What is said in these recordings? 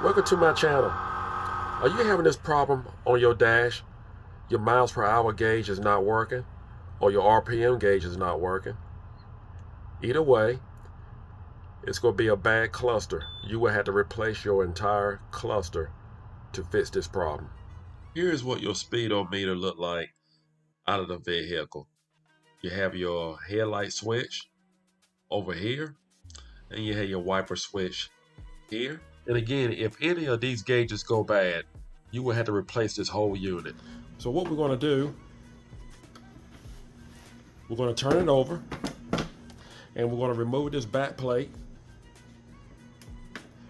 Welcome to my channel. Are you having this problem on your dash? Your miles per hour gauge is not working, or your RPM gauge is not working. Either way, it's going to be a bad cluster. You will have to replace your entire cluster to fix this problem. Here's what your speedometer look like out of the vehicle. You have your headlight switch over here, and you have your wiper switch here. And again, if any of these gauges go bad, you will have to replace this whole unit. So what we're going to do, we're going to turn it over, and we're going to remove this back plate.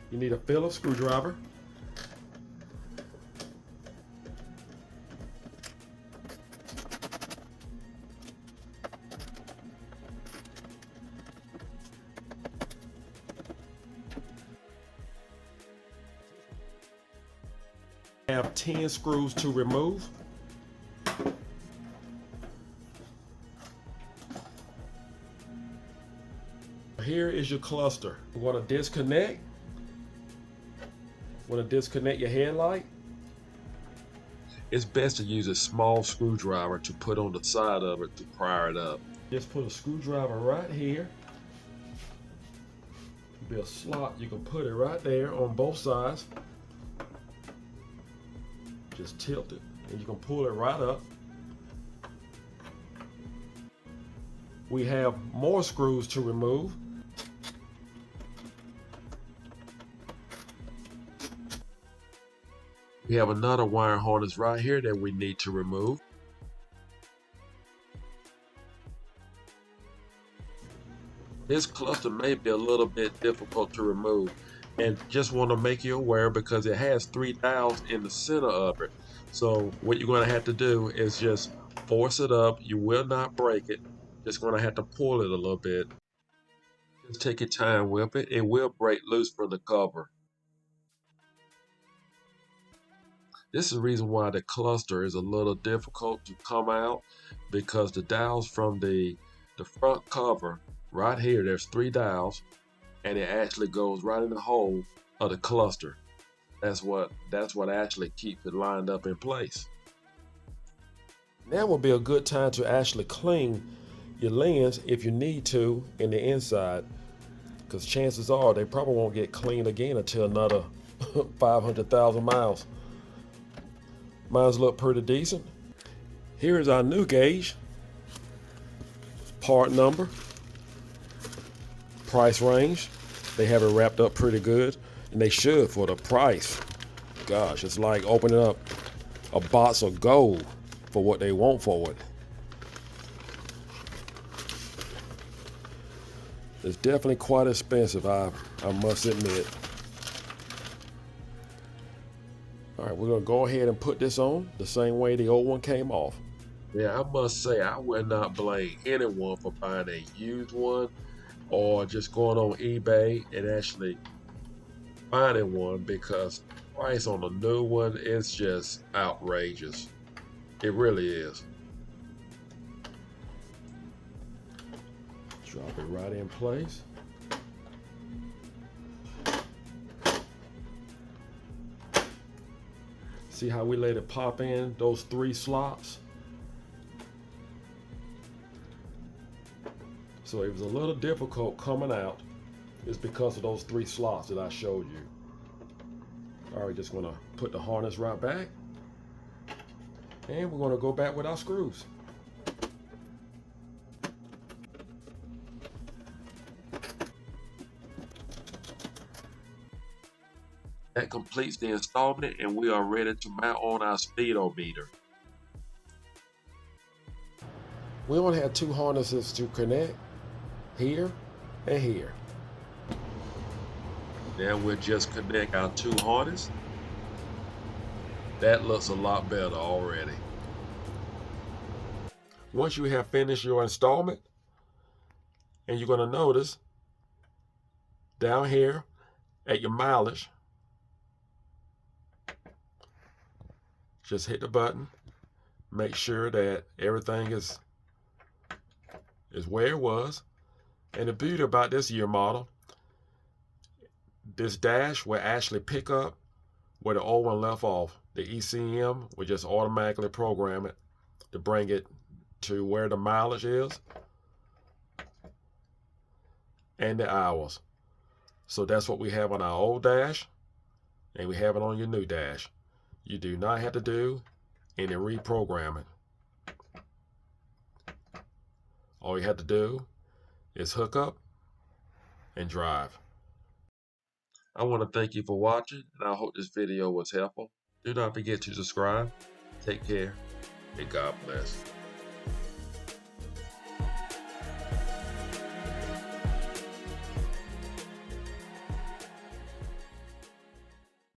You need a Phillips screwdriver. Have 10 screws to remove. Here is your cluster. You want to disconnect. Want to disconnect your headlight. It's best to use a small screwdriver to put on the side of it to pry it up. Just put a screwdriver right here. There'll be a slot, you can put it right there on both sides. Just tilt it and you can pull it right up. We have more screws to remove. We have another wire harness right here that we need to remove. This cluster may be a little bit difficult to remove, and just want to make you aware because it has 3 dials in the center of it. So what you're going to have to do is just force it up. You will not break it. Just going to have to pull it a little bit. Just take your time with it. It will break loose from the cover. This is the reason why the cluster is a little difficult to come out, because the dials from the front cover right here, there's 3 dials, and it actually goes right in the hole of the cluster. That's what actually keeps it lined up in place. Now would be a good time to actually clean your lens if you need to in the inside, because chances are they probably won't get cleaned again until another 500,000 miles. Mine's look pretty decent. Here is our new gauge. Part number, price range. They have it wrapped up pretty good, and they should for the price. Gosh, it's like opening up a box of gold for what they want for it. It's definitely quite expensive, I must admit. All right, we're gonna go ahead and put this on the same way the old one came off. Yeah, I must say, I would not blame anyone for buying a used one or just going on eBay and actually finding one, because the price on the new one is just outrageous. It really is. Drop it right in place. See how we let it pop in those 3 slots? So it was a little difficult coming out. It's because of those 3 slots that I showed you. All right, just gonna put the harness right back, and we're gonna go back with our screws. That completes the installment, and we are ready to mount on our speedometer. We only have 2 harnesses to connect, here and here. Now we'll just connect our 2 harnesses. That looks a lot better already. Once you have finished your installment, and you're going to notice down here at your mileage, just hit the button, make sure that everything is where it was. And the beauty about this year model, this dash will actually pick up where the old one left off. The ECM will just automatically program it to bring it to where the mileage is and the hours. So that's what we have on our old dash, and we have it on your new dash. You do not have to do any reprogramming. All you have to do is hook up and drive. I want to thank you for watching, and I hope this video was helpful. Do not forget to subscribe. Take care, and God bless.